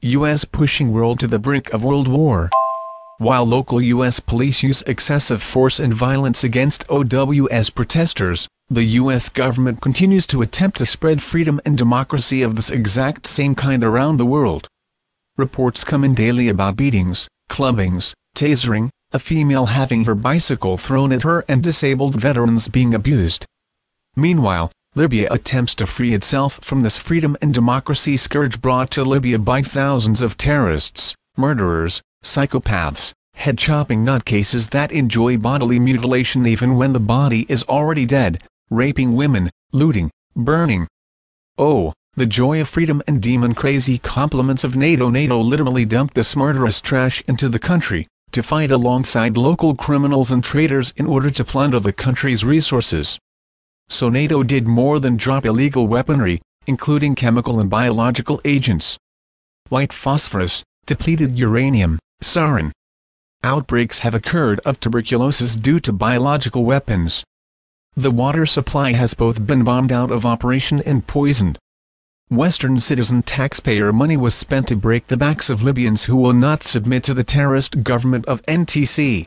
U.S. pushing world to the brink of World War. While local U.S. police use excessive force and violence against OWS protesters, the U.S. government continues to attempt to spread freedom and democracy of this exact same kind around the world. Reports come in daily about beatings, clubbings, tasering, a female having her bicycle thrown at her, and disabled veterans being abused. Meanwhile, Libya attempts to free itself from this freedom and democracy scourge brought to Libya by thousands of terrorists, murderers, psychopaths, head-chopping nutcases that enjoy bodily mutilation even when the body is already dead, raping women, looting, burning. Oh, the joy of freedom and demon-crazy compliments of NATO. NATO literally dumped this murderous trash into the country, to fight alongside local criminals and traitors in order to plunder the country's resources. So NATO did more than drop illegal weaponry, including chemical and biological agents. White phosphorus, depleted uranium, sarin. Outbreaks have occurred of tuberculosis due to biological weapons. The water supply has both been bombed out of operation and poisoned. Western citizen taxpayer money was spent to break the backs of Libyans who will not submit to the terrorist government of NTC.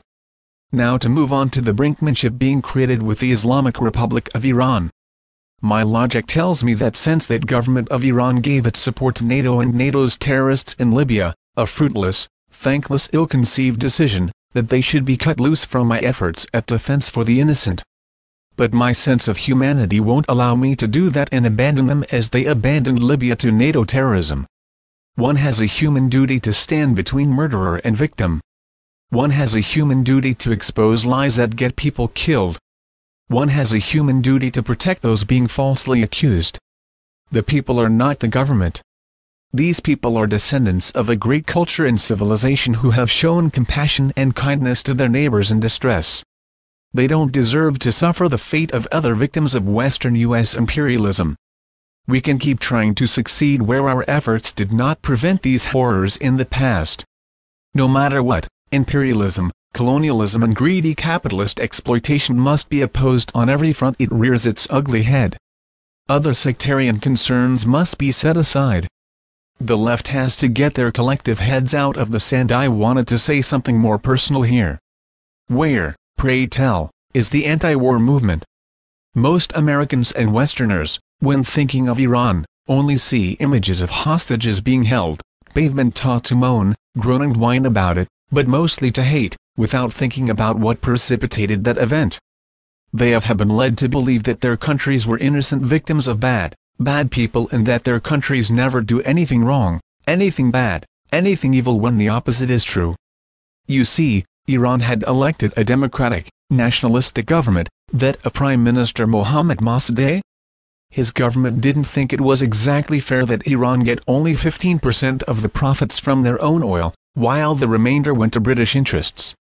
Now to move on to the brinkmanship being created with the Islamic Republic of Iran. My logic tells me that since that government of Iran gave its support to NATO and NATO's terrorists in Libya, a fruitless, thankless, ill-conceived decision, that they should be cut loose from my efforts at defense for the innocent. But my sense of humanity won't allow me to do that and abandon them as they abandoned Libya to NATO terrorism. One has a human duty to stand between murderer and victim. One has a human duty to expose lies that get people killed. One has a human duty to protect those being falsely accused. The people are not the government. These people are descendants of a great culture and civilization who have shown compassion and kindness to their neighbors in distress. They don't deserve to suffer the fate of other victims of Western U.S. imperialism. We can keep trying to succeed where our efforts did not prevent these horrors in the past. No matter what, imperialism, colonialism and greedy capitalist exploitation must be opposed on every front it rears its ugly head. Other sectarian concerns must be set aside. The left has to get their collective heads out of the sand. I wanted to say something more personal here. Where, pray tell, is the anti-war movement? Most Americans and Westerners, when thinking of Iran, only see images of hostages being held, pavement taught to moan, groan and whine about it, but mostly to hate, without thinking about what precipitated that event. They have been led to believe that their countries were innocent victims of bad people and that their countries never do anything wrong, anything bad, anything evil, when the opposite is true. You see, Iran had elected a democratic, nationalistic government, that a Prime Minister Mohammad Mossadegh. His government didn't think it was exactly fair that Iran get only 15% of the profits from their own oil, while the remainder went to British interests.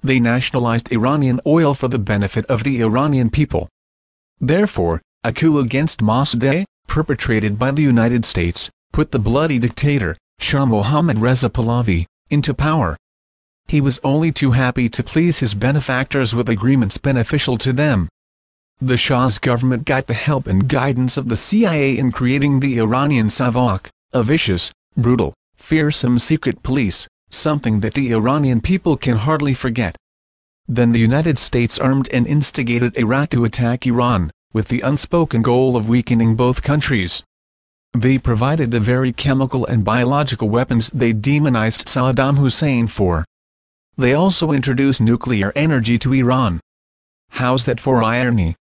They nationalized Iranian oil for the benefit of the Iranian people. Therefore, a coup against Mossadegh, perpetrated by the United States, put the bloody dictator, Shah Mohammad Reza Pahlavi, into power. He was only too happy to please his benefactors with agreements beneficial to them. The Shah's government got the help and guidance of the CIA in creating the Iranian Savak, a vicious, brutal, fearsome secret police, something that the Iranian people can hardly forget. Then the United States armed and instigated Iraq to attack Iran, with the unspoken goal of weakening both countries. They provided the very chemical and biological weapons they demonized Saddam Hussein for. They also introduced nuclear energy to Iran. How's that for irony?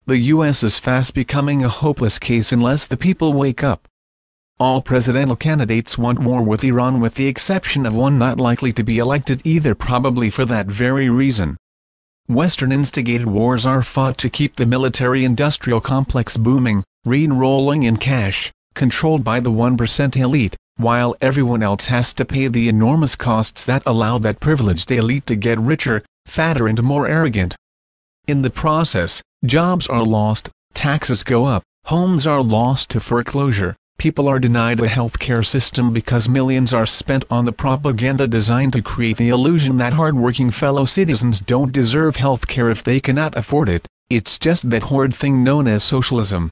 The US is fast becoming a hopeless case unless the people wake up. All presidential candidates want war with Iran with the exception of one not likely to be elected either, probably for that very reason. Western-instigated wars are fought to keep the military-industrial complex booming, re-rolling in cash, controlled by the 1% elite, while everyone else has to pay the enormous costs that allow that privileged elite to get richer, fatter and more arrogant. In the process, jobs are lost, taxes go up, homes are lost to foreclosure, people are denied a healthcare system because millions are spent on the propaganda designed to create the illusion that hard-working fellow citizens don't deserve healthcare if they cannot afford it. It's just that horrid thing known as socialism.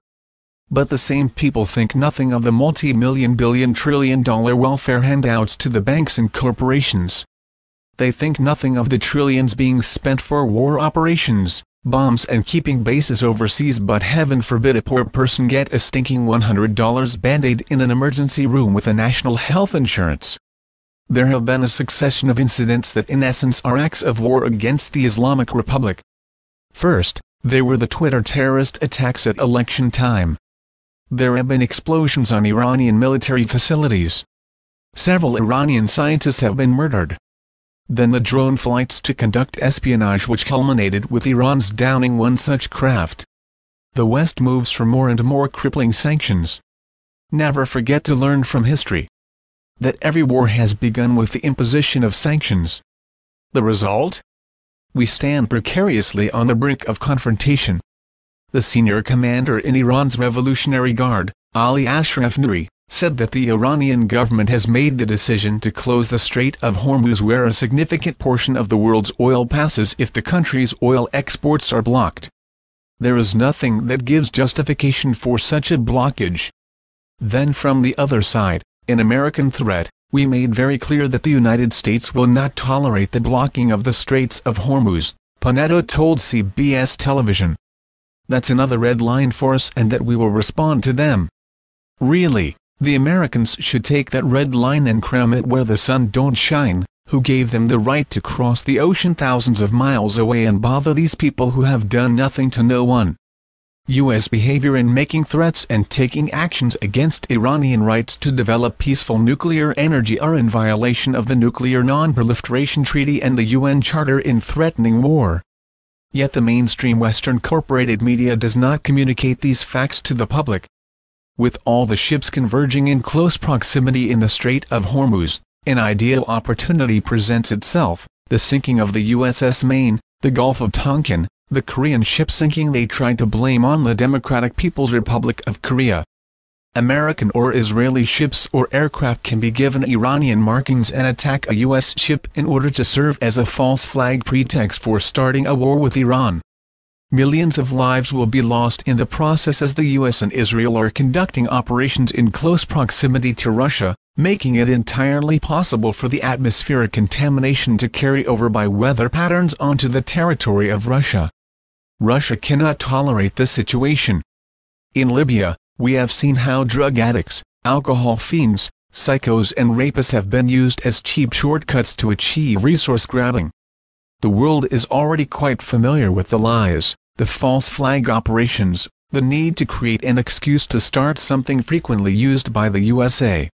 But the same people think nothing of the multi-million billion trillion-dollar welfare handouts to the banks and corporations. They think nothing of the trillions being spent for war operations, bombs and keeping bases overseas, but heaven forbid a poor person get a stinking $100 band-aid in an emergency room with a national health insurance. There have been a succession of incidents that in essence are acts of war against the Islamic Republic. First, there were the Twitter terrorist attacks at election time. There have been explosions on Iranian military facilities. Several Iranian scientists have been murdered. Then the drone flights to conduct espionage, which culminated with Iran's downing one such craft. The West moves for more and more crippling sanctions. Never forget to learn from history that every war has begun with the imposition of sanctions. The result? We stand precariously on the brink of confrontation. The senior commander in Iran's Revolutionary Guard, Ali Ashraf Nuri, said that the Iranian government has made the decision to close the Strait of Hormuz, where a significant portion of the world's oil passes, if the country's oil exports are blocked. There is nothing that gives justification for such a blockage. Then from the other side, an American threat, we made very clear that the United States will not tolerate the blocking of the Straits of Hormuz, Panetta told CBS television. That's another red line for us, and that we will respond to them. Really, the Americans should take that red line and cram it where the sun don't shine. Who gave them the right to cross the ocean thousands of miles away and bother these people who have done nothing to no one? U.S. behavior in making threats and taking actions against Iranian rights to develop peaceful nuclear energy are in violation of the Nuclear Non-Proliferation Treaty and the UN Charter in threatening war. Yet the mainstream Western corporated media does not communicate these facts to the public. With all the ships converging in close proximity in the Strait of Hormuz, an ideal opportunity presents itself: the sinking of the USS Maine, the Gulf of Tonkin, the Korean ship sinking they tried to blame on the Democratic People's Republic of Korea. American or Israeli ships or aircraft can be given Iranian markings and attack a U.S. ship in order to serve as a false flag pretext for starting a war with Iran. Millions of lives will be lost in the process, as the U.S. and Israel are conducting operations in close proximity to Russia, making it entirely possible for the atmospheric contamination to carry over by weather patterns onto the territory of Russia. Russia cannot tolerate this situation. In Libya, we have seen how drug addicts, alcohol fiends, psychos and rapists have been used as cheap shortcuts to achieve resource grabbing. The world is already quite familiar with the lies, the false flag operations, the need to create an excuse to start something frequently used by the USA.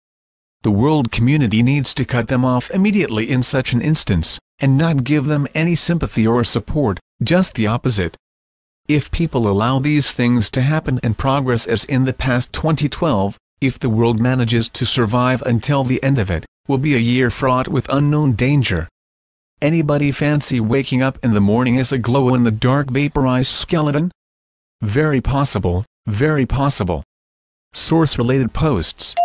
The world community needs to cut them off immediately in such an instance, and not give them any sympathy or support, just the opposite. If people allow these things to happen and progress as in the past 2012, if the world manages to survive until the end of it, will be a year fraught with unknown danger. Anybody fancy waking up in the morning as a glow-in-the-dark vaporized skeleton? Very possible, very possible. Source-related posts.